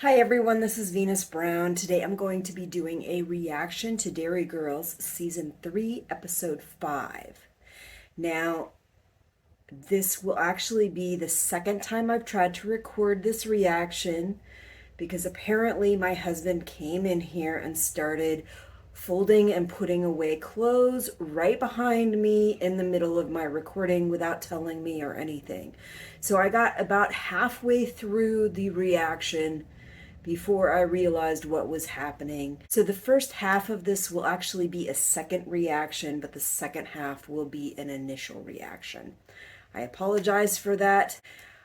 Hi everyone, this is Venus Brown. Today I'm going to be doing a reaction to Derry Girls Season 3, Episode 5. Now, this will actually be the second time I've tried to record this reaction because apparently my husband came in here and started folding and putting away clothes right behind me in the middle of my recording without telling me or anything. So I got about halfway through the reaction before I realized what was happening. So the first half of this will actually be a second reaction, but the second half will be an initial reaction. I apologize for that.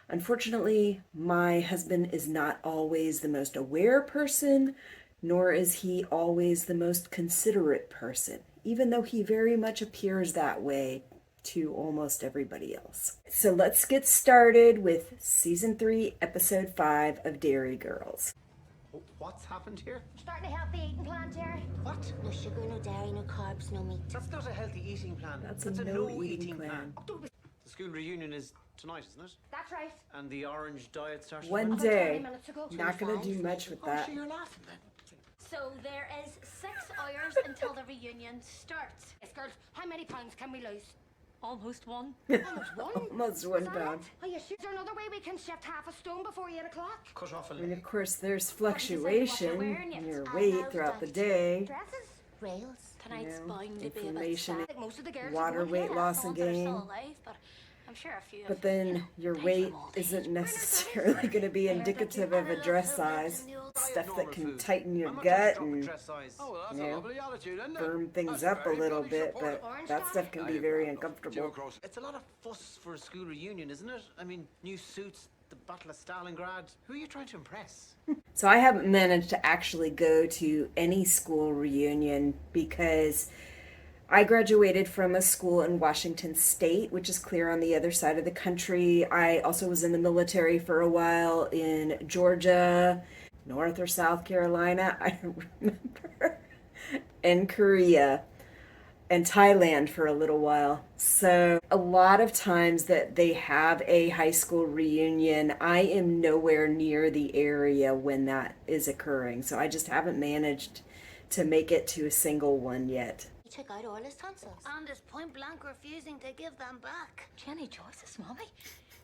Unfortunately, my husband is not always the most aware person, nor is he always the most considerate person, even though he very much appears that way to almost everybody else. So let's get started with Season 3, Episode 5 of Derry Girls. What's happened here? Starting a healthy eating plan, Jerry. What? No sugar, no dairy, no carbs, no meat. That's not a healthy eating plan. That's a no no eating eating plan. The school reunion is tonight, isn't it? That's right. And the orange diet starts One About day. 20 minutes ago. Not gonna do much with Oh, that. so you're laughing then. So there is 6 hours until the reunion starts. Yes, girls, how many pounds can we lose? Almost one. Almost one. Almost 1 Is that pound. it? Are you sure? Is there another way we can shift half a stone before 8 o'clock? Cut off a I mean, leg. of course, there's What did you say what you're fluctuation wearing? in your It's weight throughout the day. Dresses? Rails? Tonight's know, bound to be a bit inflammation, sad. Like most of the girls. water are going, weight yeah. loss The and ones that are gain. still alive, but I'm sure a few But of then your died weight from old isn't age. necessarily going to be indicative of a dress size. Stuff that can tighten your gut and Dress size. you know, firm things up a little bit, but that stuff can be very uncomfortable. It's a lot of fuss for a school reunion, isn't it? I mean, new suits, the Battle of Stalingrad. Who are you trying to impress? So I haven't managed to actually go to any school reunion because I graduated from a school in Washington State, which is clear on the other side of the country. I also was in the military for a while in Georgia, North or South Carolina, I don't remember, and Korea and Thailand for a little while. So a lot of times that they have a high school reunion, I am nowhere near the area when that is occurring. So I just haven't managed to make it to a single one yet. He took out all his tonsils. And is point blank refusing to give them back. Jenny Joyce's mommy.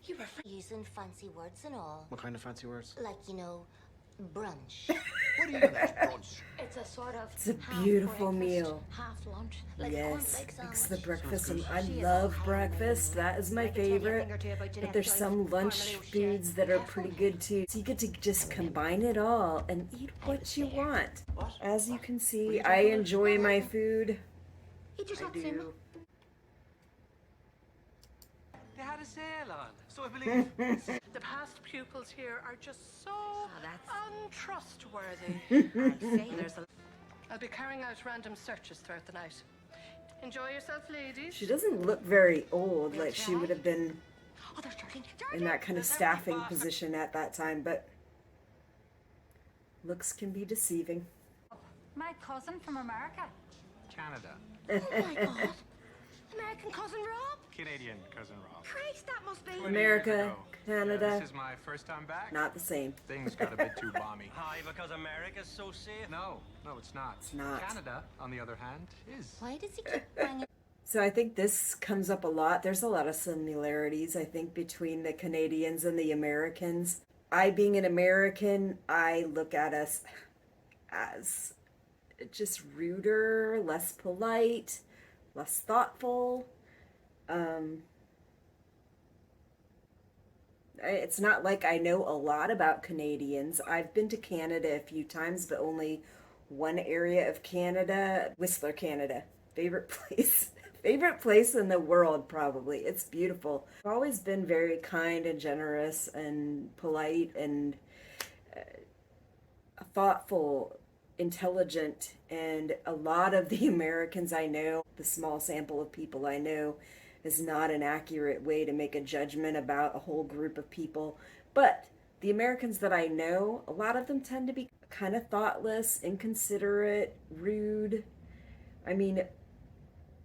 You were using fancy words and all. What kind of fancy words? Like, you know, brunch. What do you mean that's brunch? It's a sort of It's a half beautiful breakfast, meal. half lunch, like a Yes, cornflake it's the sandwich. breakfast. And I She is love all breakfast. That is my I could tell you a favorite. thing or two about But Jeanette there's Joyce, some lunch formerly O'Shea. foods that are pretty good too. So you get to just combine it all and eat what you want. What? As you can see, you I talking about? enjoy my food. He just I had to say, do. They had a sale on. So I believe. The past pupils here are just so untrustworthy. I'll be carrying out random searches throughout the night. Enjoy yourselves, ladies. She doesn't look very old, like she would have been oh, there's Charlie. in that kind of staffing position at that time, but looks can be deceiving. My cousin from America. Canada. Oh my God. American cousin Rob. Canadian cousin Rob. Christ, that must be. America, Canada, This is my first time back. not the same. Things got a bit too balmy. Hi, because America's so safe. No, it's not. It's not. Canada, on the other hand, is. Why does he keep banging? So I think this comes up a lot. There's a lot of similarities, I think, between the Canadians and the Americans. I, being an American, I look at us as just ruder, less polite, less thoughtful. It's not like I know a lot about Canadians. I've been to Canada a few times, but only one area of Canada, Whistler, Canada. Favorite place. Favorite place in the world, probably. It's beautiful. I've always been very kind and generous and polite and thoughtful, intelligent, and a lot of the Americans I know, the small sample of people I know, is not an accurate way to make a judgment about a whole group of people. But the Americans that I know, a lot of them tend to be kind of thoughtless, inconsiderate, rude. I mean,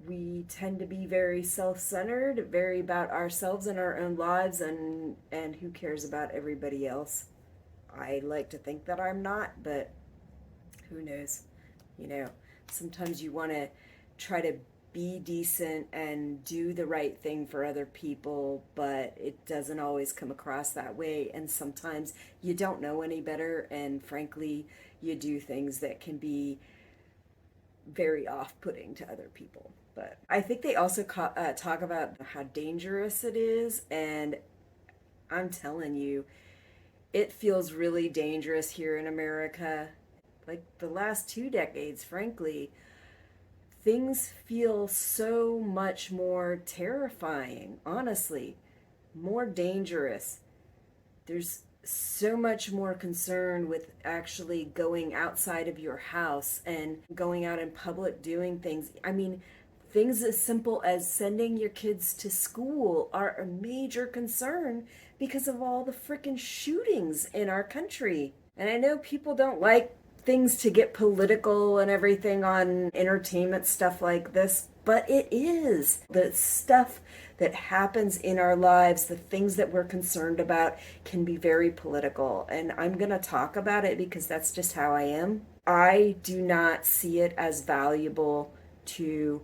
we tend to be very self-centered, very about ourselves and our own lives, and who cares about everybody else. I like to think that I'm not, but who knows? You know, sometimes you want to try to be decent and do the right thing for other people, but it doesn't always come across that way. And sometimes you don't know any better, and frankly, you do things that can be very off-putting to other people. But I think they also talk about how dangerous it is, and I'm telling you, it feels really dangerous here in America. Like the last 2 decades, frankly, things feel so much more terrifying, honestly, more dangerous. There's so much more concern with actually going outside of your house and going out in public doing things. I mean, things as simple as sending your kids to school are a major concern because of all the frickin' shootings in our country. And I know people don't like things to get political and everything on entertainment stuff like this, but it is. The stuff that happens in our lives, the things that we're concerned about, can be very political. And I'm going to talk about it because that's just how I am. I do not see it as valuable to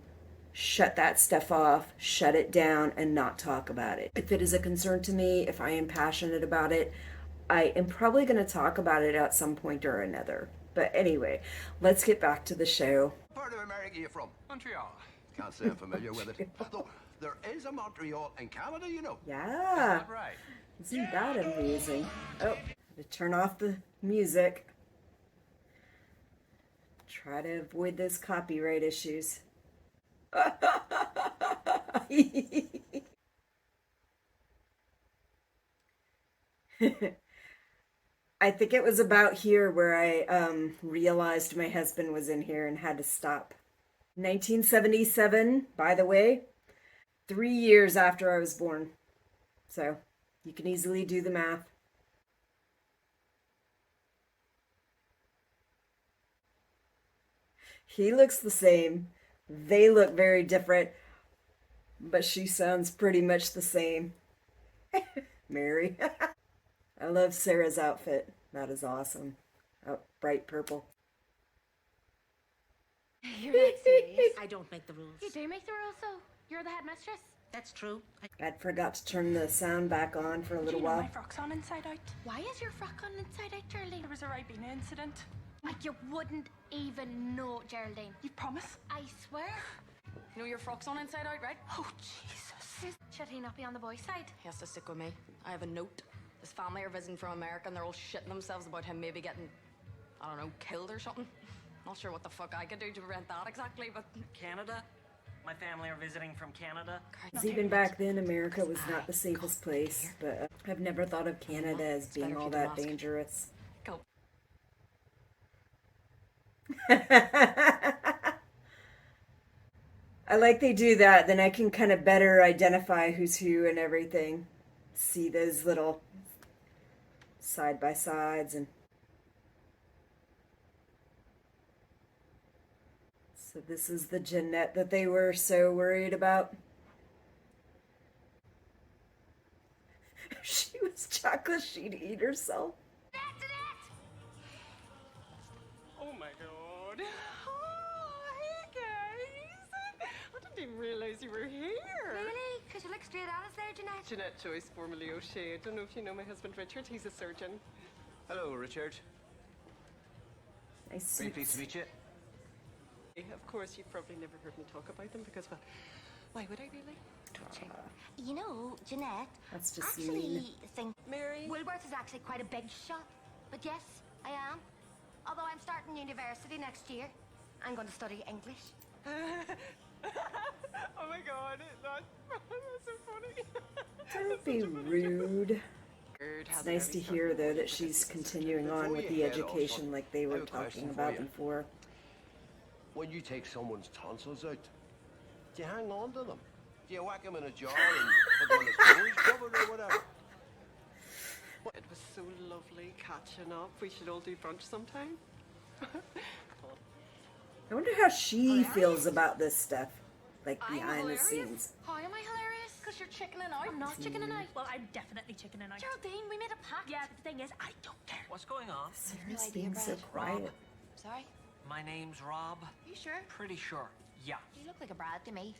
shut that stuff off, shut it down, and not talk about it. If it is a concern to me, if I am passionate about it, I am probably going to talk about it at some point or another. But anyway, let's get back to the show. What part of America are you from? Montreal. Can't say I'm familiar with it. Though there is a Montreal in Canada, you know. Yeah, Not right. isn't that amusing? Oh, to turn off the music. Try to avoid those copyright issues. I think it was about here where I realized my husband was in here and had to stop. 1977, by the way, 3 years after I was born. So you can easily do the math. He looks the same. They look very different, but she sounds pretty much the same. Mary. I love Sarah's outfit. That is awesome. Oh, bright purple. You're not serious. I don't make the rules. You do make the rules, though. You're the headmistress. That's true. I'd forgot to turn the sound back on for a little Do you know my while. frock's on inside out? Why is your frock on inside out, Geraldine? There was a Ribena incident. Like you wouldn't even know, Geraldine. You promise? I swear. You know your frock's on inside out, right? Oh, Jesus. Should he not be on the boys' side? He has to stick with me. I have a note. His family are visiting from America and they're all shitting themselves about him maybe getting, I don't know, killed or something. Not sure what the fuck I could do to prevent that exactly, but... Canada? My family are visiting from Canada. Because even back then, America was not the safest place, but I've never thought of Canada as being all that dangerous. Go. I like they do that, then I can kind of better identify who's who and everything. See those little side-by-sides and... So this is the Jeanette that they were so worried about. If she was chocolate, she'd eat herself. Oh my god. Oh, hey guys. I didn't even realize you were here. Really? Because you look straight at us there, Jeanette. Jeanette Joyce, formerly O'Shea. I don't know if you know my husband Richard. He's a surgeon. Hello, Richard. Nice Very pleased to suits. meet you. Of course, you've probably never heard me talk about them because, well, why would I really? You know, Jeanette, That's just actually mean. think Mary? Woolworth is actually quite a big shop. But yes, I am. Although I'm starting university next year. I'm going to study English. Oh my god, that's so funny. Don't be rude. It's nice to hear, though, that she's continuing on with the education like they were talking about before. When you take someone's tonsils out, do you hang on to them? Do you whack them in a jar and put them in a storage cupboard or whatever? It was so lovely catching up. We should all do brunch sometime. I wonder how she feels about this stuff, like behind the scenes. How am I hilarious? because you're chickening out. I'm not chickening out. Well, I'm definitely chickening out. Geraldine, we made a pact. Yeah, but the thing is, I don't care. What's going on? Sarah's being so quiet. Sorry? My name's Rob. You sure? Pretty sure. Yeah. You look like a Brad to me.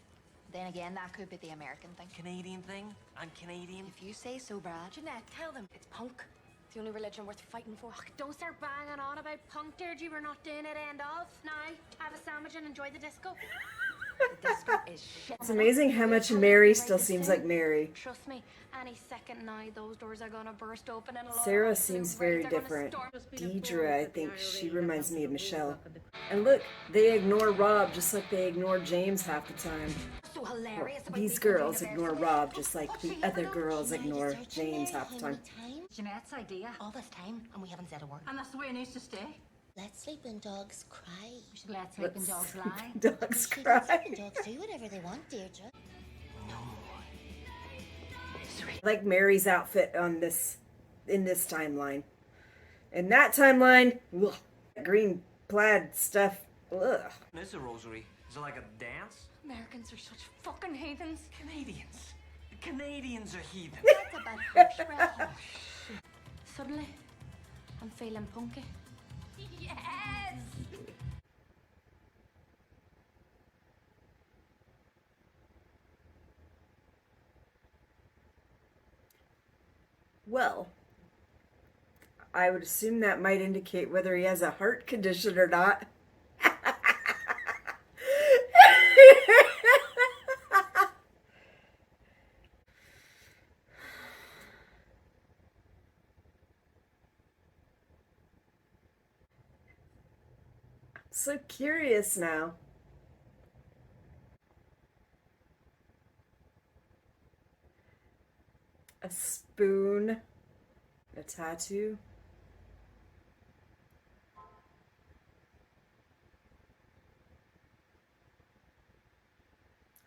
Then again, that could be the American thing. Canadian thing? I'm Canadian. If you say so, Brad. Jeanette, tell them it's punk. It's the only religion worth fighting for. Don't start banging on about punk, Deirdre. We're not doing it end of. Now, have a sandwich and enjoy the disco. The disco is shit. It's amazing how much Mary still seems like Mary. Trust me, any second now, those doors are gonna burst open and a lot Sarah of seems blue very rays are gonna different. storm. Deidre, I think she reminds me of Michelle. And look, they ignore Rob just like they ignore James half the time. So hilarious. about These being girls ignore university. Rob just like the other girls ignore James half the time. Jeanette's idea. All this time, and we haven't said a word. And that's the way it needs to stay. Let sleeping dogs cry. We should let sleeping dogs lie. Dogs Sleeping cry. dogs do whatever they want, Deirdre. I like Mary's outfit on this, in this timeline. In that timeline, ugh, green plaid stuff. Ugh. This is a rosary. Is it like a dance? Americans are such fucking heathens. Canadians. The Canadians are heathen. That's about harsh, Brad. Suddenly, I'm feeling punky. Yes! Well, I would assume that might indicate whether he has a heart condition or not. So curious now. A spoon, a tattoo.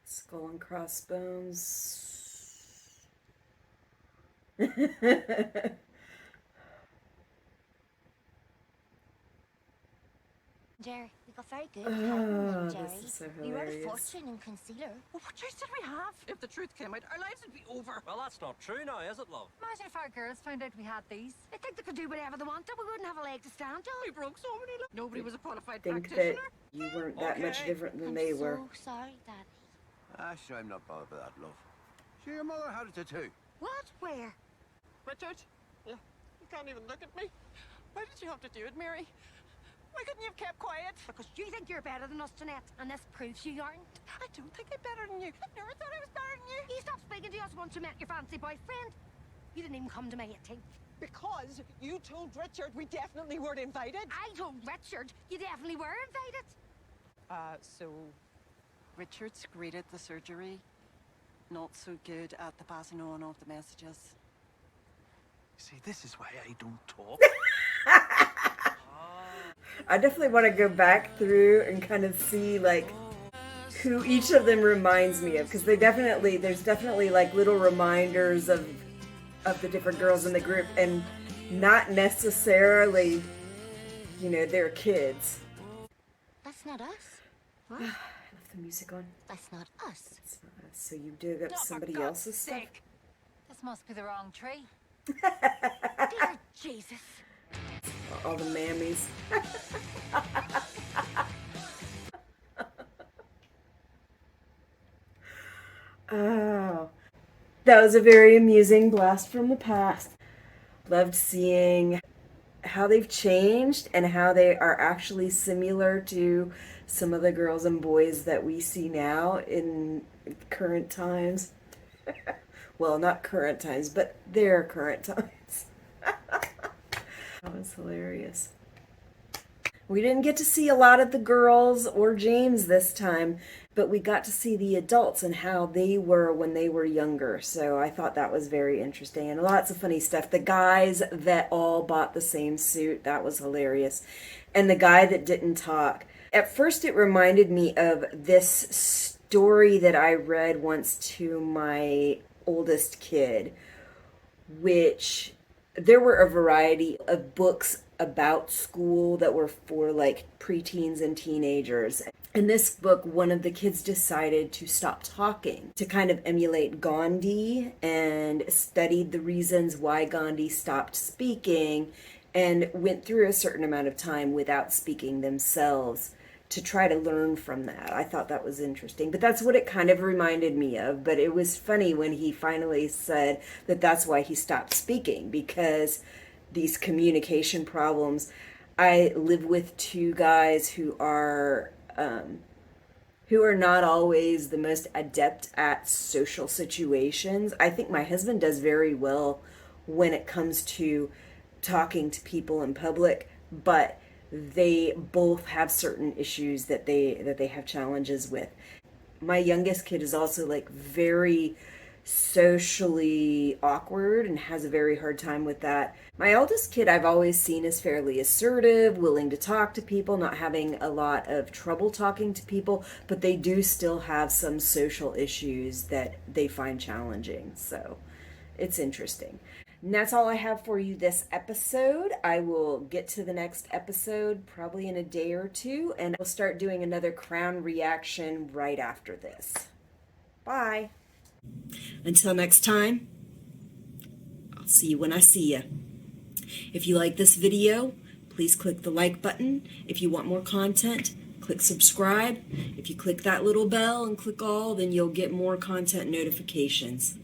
Skull and crossbones. Jerry, we got very good. Oh, Jerry. this is so We wrote a hilarious. fortune in concealer. Well, what choice did we have? If the truth came out, our lives would be over. Well, that's not true now, is it, love? Imagine if our girls found out we had these. They think they could do whatever they wanted. We wouldn't have a leg to stand on. We broke so many. Nobody was a qualified Think that practitioner. you weren't that much Okay. different than I'm they so were. sorry, Daddy. Sure, I'm not bothered with that, love. Sure, your mother had a tattoo. What? Where? Richard, you can't even look at me. Why did you have to do it, Mary? Why couldn't you have kept quiet? Because you think you're better than us, Jeanette, and this proves you aren't. I don't think I'm better than you. I never thought I was better than you. You stopped speaking to us once you met your fancy boyfriend. You didn't even come to my 18th. Because you told Richard we definitely weren't invited. I told Richard you definitely were invited. So Richard's great at the surgery, not so good at the passing on of the messages. See, this is why I don't talk. I definitely want to go back through and kind of see like who each of them reminds me of, because there's definitely like little reminders of the different girls in the group, and not necessarily, you know, they're kids. That's not us. I left the music on. That's not us. It's not us. So you dug up somebody else's stuff. This must be the wrong tree. Dear Jesus. All the mammies. Oh, that was a very amusing blast from the past. Loved seeing how they've changed and how they are actually similar to some of the girls and boys that we see now in current times. Well, not current times, but their current times. That was hilarious. We didn't get to see a lot of the girls or James this time, but we got to see the adults and how they were when they were younger. So I thought that was very interesting and lots of funny stuff. The guys that all bought the same suit, that was hilarious. And the guy that didn't talk. At first it reminded me of this story that I read once to my oldest kid, which there were a variety of books about school that were for like preteens and teenagers. In this book, one of the kids decided to stop talking to kind of emulate Gandhi, and studied the reasons why Gandhi stopped speaking and went through a certain amount of time without speaking themselves to try to learn from that. I thought that was interesting, but that's what it kind of reminded me of. But it was funny when he finally said that that's why he stopped speaking, because these communication problems. I live with two guys who are not always the most adept at social situations. I think my husband does very well when it comes to talking to people in public, but they both have certain issues that they have challenges with. My youngest kid is also like very socially awkward and has a very hard time with that. My eldest kid I've always seen as fairly assertive, willing to talk to people, not having a lot of trouble talking to people, but they do still have some social issues that they find challenging. So it's interesting. And that's all I have for you this episode. I will get to the next episode probably in a day or two, and we'll start doing another Crown reaction right after this. Bye. Until next time, I'll see you when I see you. If you like this video, please click the like button. If you want more content, click subscribe. If you click that little bell and click all, then you'll get more content notifications.